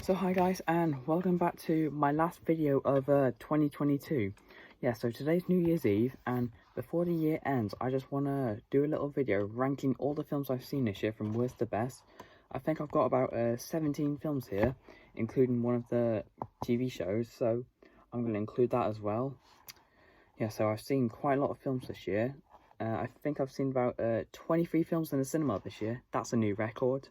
So hi guys, and welcome back to my last video of 2022. Yeah, so today's New Year's Eve, and before the year ends, I just want to do a little video ranking all the films I've seen this year from worst to best. I think I've got about 17 films here, including one of the TV shows, so I'm going to include that as well. Yeah, so I've seen quite a lot of films this year. I think I've seen about 23 films in the cinema this year. That's a new record.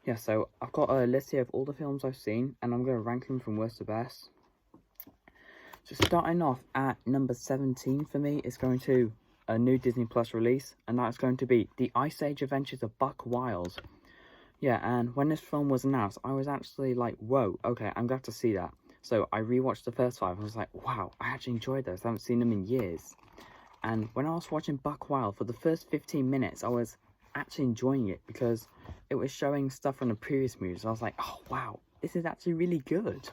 Yeah, so I've got a list here of all the films I've seen, and I'm going to rank them from worst to best. So starting off at number 17 for me is going to a new Disney Plus release, and that's going to be The Ice Age Adventures of Buck Wild. Yeah, and when this film was announced, I was actually like, whoa, okay, I'm glad to see that. So I rewatched the first five, and I was like, wow, I actually enjoyed those. I haven't seen them in years. And when I was watching Buck Wild, for the first 15 minutes, I was actually enjoying it because it was showing stuff from the previous movies. I was like, oh wow, this is actually really good.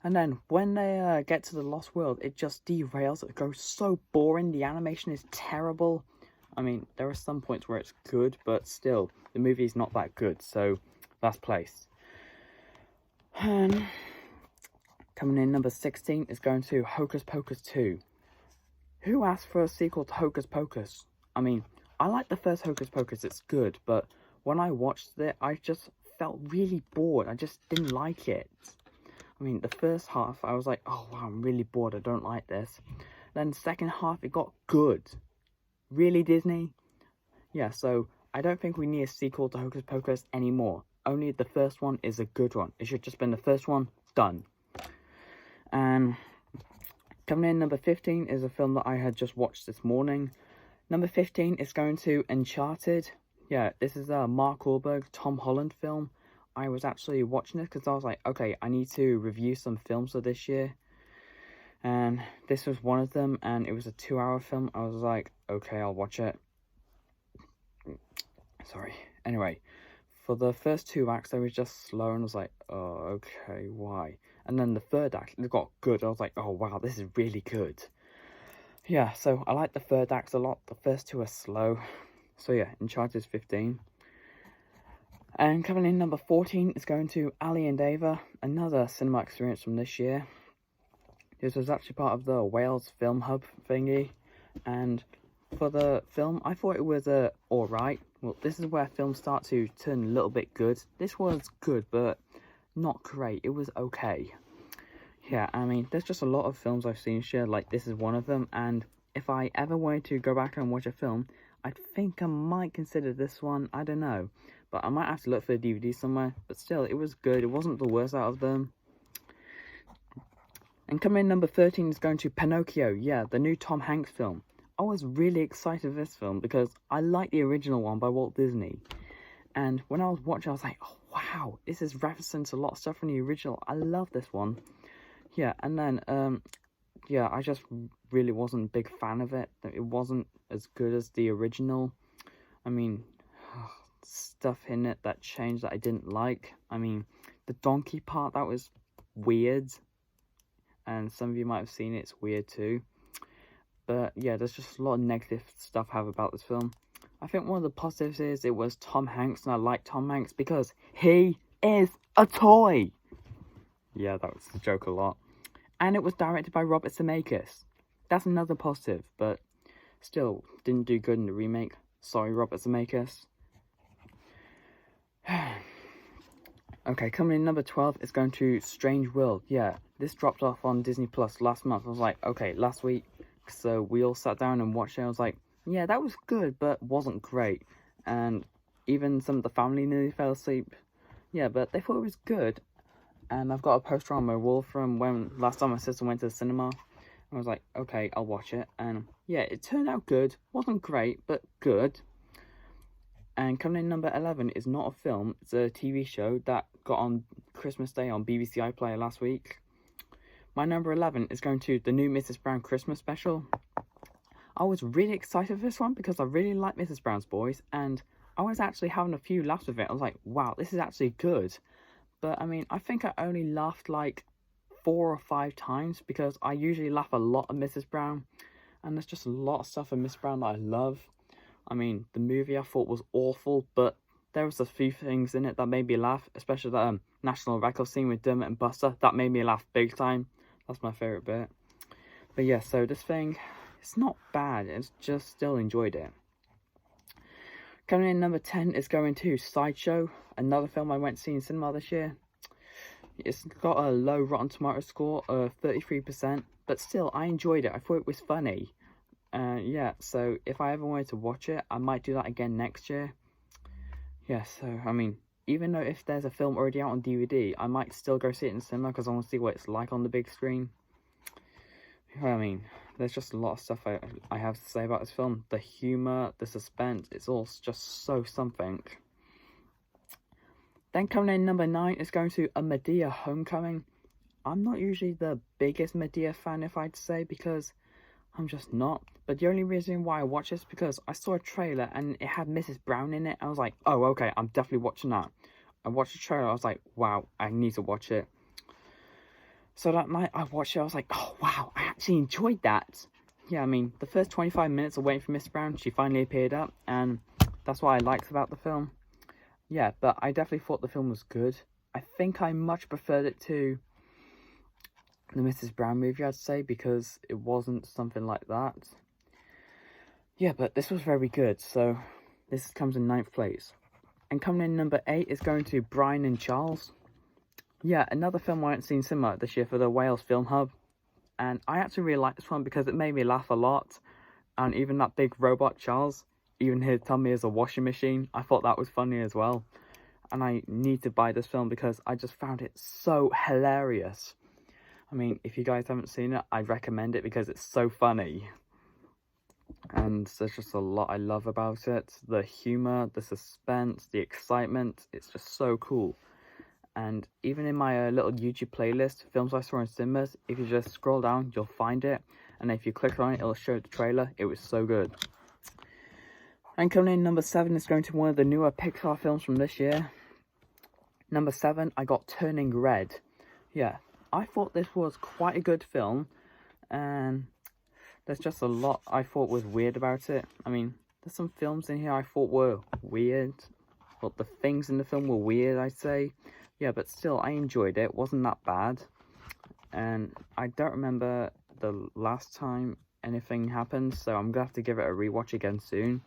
And then when they get to the Lost World, it just derails. It goes so boring. The animation is terrible. I mean, there are some points where it's good, but still, the movie is not that good. So, last place. And coming in number 16 is going to Hocus Pocus 2. Who asked for a sequel to Hocus Pocus? I mean, I like the first Hocus Pocus, it's good, but when I watched it, I just felt really bored. I just didn't like it. I mean, the first half, I was like, oh wow, I'm really bored, I don't like this. Then the second half, it got good. Really, Disney? Yeah, so I don't think we need a sequel to Hocus Pocus anymore. Only the first one is a good one. It should just been the first one, done. And coming in number 15 is a film that I had just watched this morning. Number 15 is going to Uncharted. Yeah, this is a Mark Wahlberg, Tom Holland film. I was actually watching it because I was like, okay, I need to review some films of this year. And this was one of them, and it was a 2-hour film. I was like, okay, I'll watch it. Sorry. Anyway, for the first two acts, they were just slow, and I was like, oh, okay, why? And then the third act, it got good. I was like, oh, wow, this is really good. Yeah, so I like the third act a lot. The first two are slow. So yeah, Uncharted 15. And coming in number 14 is going to Ali and Ava, another cinema experience from this year. This was actually part of the Wales Film Hub thingy. And for the film, I thought it was alright. Well, this is where films start to turn a little bit good. This was good, but not great. It was okay. Yeah, I mean, there's just a lot of films I've seen this year, like this is one of them, and if I ever wanted to go back and watch a film, I think I might consider this one, I don't know, but I might have to look for the DVD somewhere, but still, it was good, it wasn't the worst out of them. And coming in number 13 is going to Pinocchio, yeah, the new Tom Hanks film. I was really excited for this film because I like the original one by Walt Disney, and when I was watching, I was like, oh wow, this is referencing to a lot of stuff from the original, I love this one. Yeah, and then, yeah, I just really wasn't a big fan of it. It wasn't as good as the original. I mean, stuff in it that changed that I didn't like. I mean, the donkey part, that was weird. And some of you might have seen it, it's weird too. But yeah, there's just a lot of negative stuff I have about this film. I think one of the positives is it was Tom Hanks, and I like Tom Hanks because he is a toy. Yeah, that was the joke a lot. And it was directed by Robert Zemeckis. That's another positive, but still didn't do good in the remake. Sorry, Robert Zemeckis. Okay, coming in number 12 is going to Strange World. Yeah, this dropped off on Disney Plus last month. I was like, okay, last week. So we all sat down and watched it. I was like, yeah, that was good, but wasn't great. And even some of the family nearly fell asleep. Yeah, but they thought it was good. And I've got a poster on my wall from when last time my sister went to the cinema. I was like, okay, I'll watch it. And yeah, it turned out good. Wasn't great, but good. And coming in number 11 is not a film. It's a TV show that got on Christmas Day on BBC iPlayer last week. My number 11 is going to the new Mrs. Brown Christmas special. I was really excited for this one because I really like Mrs. Brown's Boys. And I was actually having a few laughs with it. I was like, wow, this is actually good. But, I mean, I think I only laughed like 4 or 5 times because I usually laugh a lot at Mrs. Brown. And there's just a lot of stuff in Mrs. Brown that I love. I mean, the movie I thought was awful, but there was a few things in it that made me laugh, especially that national record scene with Dermot and Buster. That made me laugh big time. That's my favourite bit. But yeah, so this thing, it's not bad. It's just still enjoyed it. Coming in number 10 is going to Sideshow, another film I went to see in cinema this year. It's got a low Rotten Tomatoes score of 33%, but still, I enjoyed it. I thought it was funny. Yeah, so if I ever wanted to watch it, I might do that again next year. Yeah, so, I mean, even though if there's a film already out on DVD, I might still go see it in the cinema because I want to see what it's like on the big screen. I mean, there's just a lot of stuff I have to say about this film. The humour, the suspense, it's all just so something. Then coming in number 9 is going to A Madea Homecoming. I'm not usually the biggest Madea fan, if I'd say, because I'm just not. But the only reason why I watched this is because I saw a trailer and it had Mrs. Brown in it. I was like, oh, okay, I'm definitely watching that. I watched the trailer, I was like, wow, I need to watch it. So that night I watched it, I was like, oh, wow, I actually enjoyed that. Yeah, I mean, the first 25 minutes of waiting for Mrs. Brown, she finally appeared up, and that's what I liked about the film. Yeah, but I definitely thought the film was good. I think I much preferred it to the Mrs. Brown movie, I'd say, because it wasn't something like that. Yeah, but this was very good, so this comes in 9th place. And coming in number 8 is going to Brian and Charles. Yeah, another film I haven't seen cinema this year for the Wales Film Hub. And I actually really like this one because it made me laugh a lot. And even that big robot Charles, even his tummy is a washing machine, I thought that was funny as well. And I need to buy this film because I just found it so hilarious. I mean, if you guys haven't seen it, I'd recommend it because it's so funny. And there's just a lot I love about it. The humour, the suspense, the excitement, it's just so cool. And even in my little YouTube playlist, films I saw in cinemas, if you just scroll down, you'll find it. And if you click on it, it'll show the trailer. It was so good. And coming in number 7 is going to one of the newer Pixar films from this year. Number 7, I got Turning Red. Yeah, I thought this was quite a good film. And there's just a lot I thought was weird about it. I mean, there's some films in here I thought were weird. But the things in the film were weird, I'd say. Yeah, but still, I enjoyed it. It wasn't that bad. And I don't remember the last time anything happened, so I'm going to have to give it a rewatch again soon.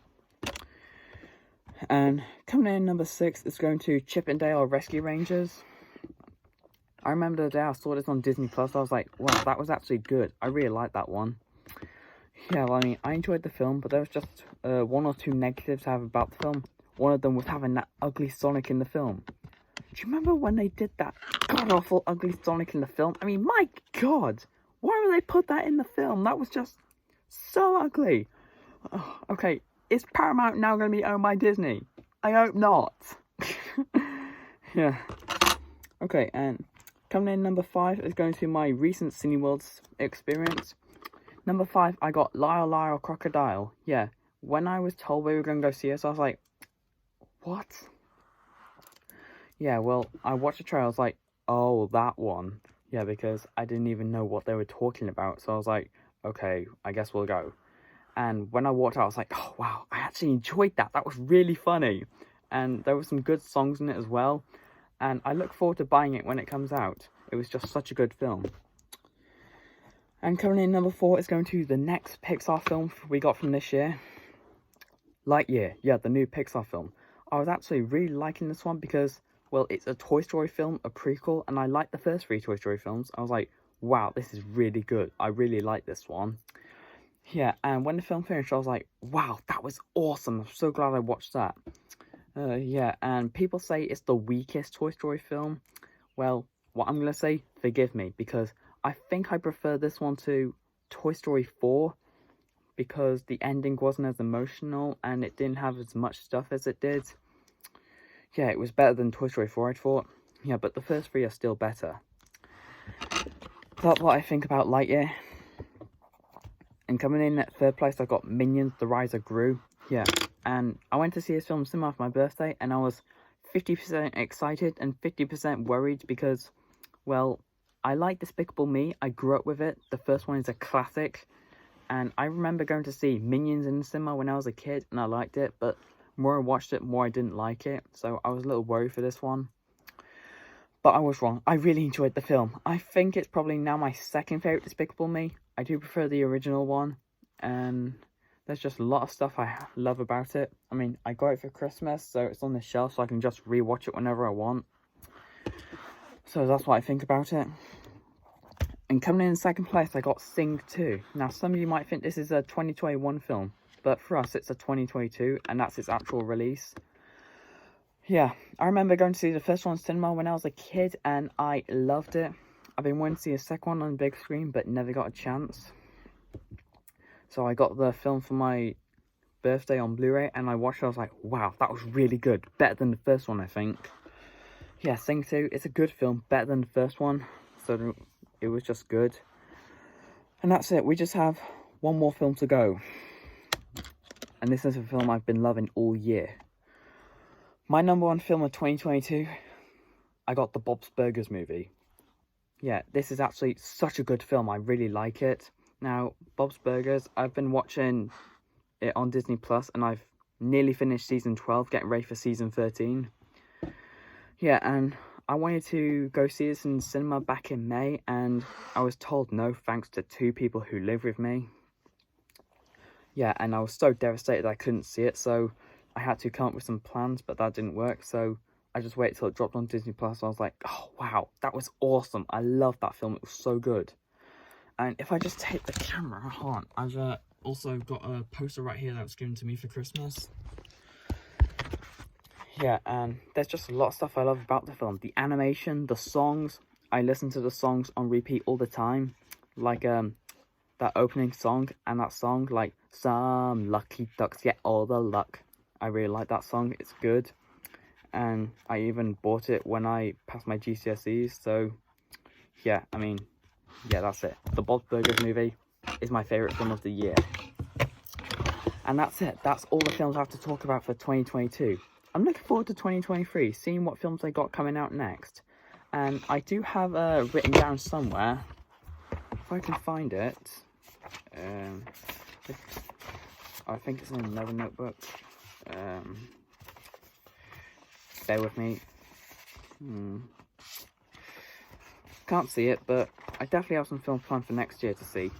And coming in number 6 is going to Chip 'n Dale Rescue Rangers. I remember the day I saw this on Disney Plus, I was like, wow, that was actually good. I really liked that one. Yeah, well, I mean, I enjoyed the film, but there was just 1 or 2 negatives I have about the film. One of them was having that ugly Sonic in the film. Do you remember when they did that god-awful ugly Sonic in the film? I mean, my god! Why would they put that in the film? That was just so ugly. Oh, okay, is Paramount now going to be owned by Disney? I hope not. Yeah. Okay, and coming in number 5 is going to my recent Cineworld experience. Number 5, I got Lyle Lyle Crocodile. Yeah, when I was told we were going to go see it, I was like, what? Yeah, well, I watched the trailer, I was like, oh, that one. Yeah, because I didn't even know what they were talking about, so I was like, okay, I guess we'll go. And when I walked out, I was like, oh, wow, I actually enjoyed that. That was really funny. And there were some good songs in it as well. And I look forward to buying it when it comes out. It was just such a good film. And coming in number 4 is going to the next Pixar film we got from this year. Lightyear. Yeah, the new Pixar film. I was actually really liking this one because, well, it's a Toy Story film, a prequel, and I liked the first 3 Toy Story films. I was like, wow, this is really good. I really like this one. Yeah, and when the film finished, I was like, wow, that was awesome. I'm so glad I watched that. Yeah, and people say it's the weakest Toy Story film. Well, what I'm going to say, forgive me, because I think I prefer this one to Toy Story 4, because the ending wasn't as emotional, and it didn't have as much stuff as it did. Yeah, it was better than Toy Story 4, I thought. Yeah, but the first 3 are still better. That's what I think about Lightyear. And coming in at 3rd place, I got Minions: The Rise of Gru. Yeah, and I went to see this film cinema for my birthday, and I was 50% excited and 50% worried because, well, I like Despicable Me. I grew up with it. The first one is a classic. And I remember going to see Minions in the cinema when I was a kid, and I liked it. But more I watched it, more I didn't like it. So I was a little worried for this one. But I was wrong. I really enjoyed the film. I think it's probably now my second favourite Despicable Me. I do prefer the original one. And there's just a lot of stuff I love about it. I mean, I got it for Christmas, so it's on the shelf so I can just rewatch it whenever I want. So that's what I think about it. And coming in second place, I got Sing 2. Now, some of you might think this is a 2021 film, but for us, it's a 2022, and that's its actual release. Yeah, I remember going to see the first one in cinema when I was a kid, and I loved it. I've been wanting to see a second one on the big screen, but never got a chance. So I got the film for my birthday on Blu-ray, and I watched it. I was like, wow, that was really good. Better than the first one, I think. Yeah, Sing 2, it's a good film, better than the first one. So it was just good. And that's it. We just have one more film to go. And this is a film I've been loving all year. My number one film of 2022, I got the Bob's Burgers movie. Yeah, this is actually such a good film. I really like it. Now, Bob's Burgers, I've been watching it on Disney Plus, and I've nearly finished season 12, getting ready for season 13. Yeah, and I wanted to go see this in cinema back in May, and I was told no thanks to 2 people who live with me. Yeah, and I was so devastated I couldn't see it, so I had to come up with some plans, but that didn't work, so I just waited till it dropped on Disney Plus. I was like, oh wow, that was awesome. I loved that film, it was so good. And if I just take the camera, hold on, I've also got a poster right here that was given to me for Christmas. Yeah, and there's just a lot of stuff I love about the film. The animation, the songs. I listen to the songs on repeat all the time. Like that opening song and that song, like, some lucky ducks get all the luck. I really like that song, it's good. And I even bought it when I passed my GCSEs, so yeah, I mean, yeah, that's it. The Bob's Burgers movie is my favourite film of the year. And that's it. That's all the films I have to talk about for 2022. I'm looking forward to 2023, seeing what films I got coming out next. And I do have written down somewhere, if I can find it. I think it's in another notebook. Bear with me. Can't see it, but I definitely have some films planned for next year to see.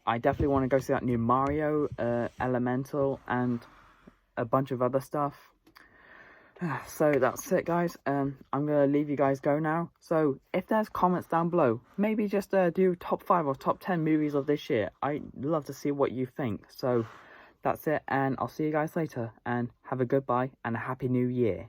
I definitely want to go see that new Mario, Elemental, and a bunch of other stuff. So that's it, guys. I'm gonna leave you guys go now. So if there's comments down below, maybe just do top 5 or top 10 movies of this year. I'd love to see what you think. So that's it, and I'll see you guys later, and have a goodbye and a happy new year.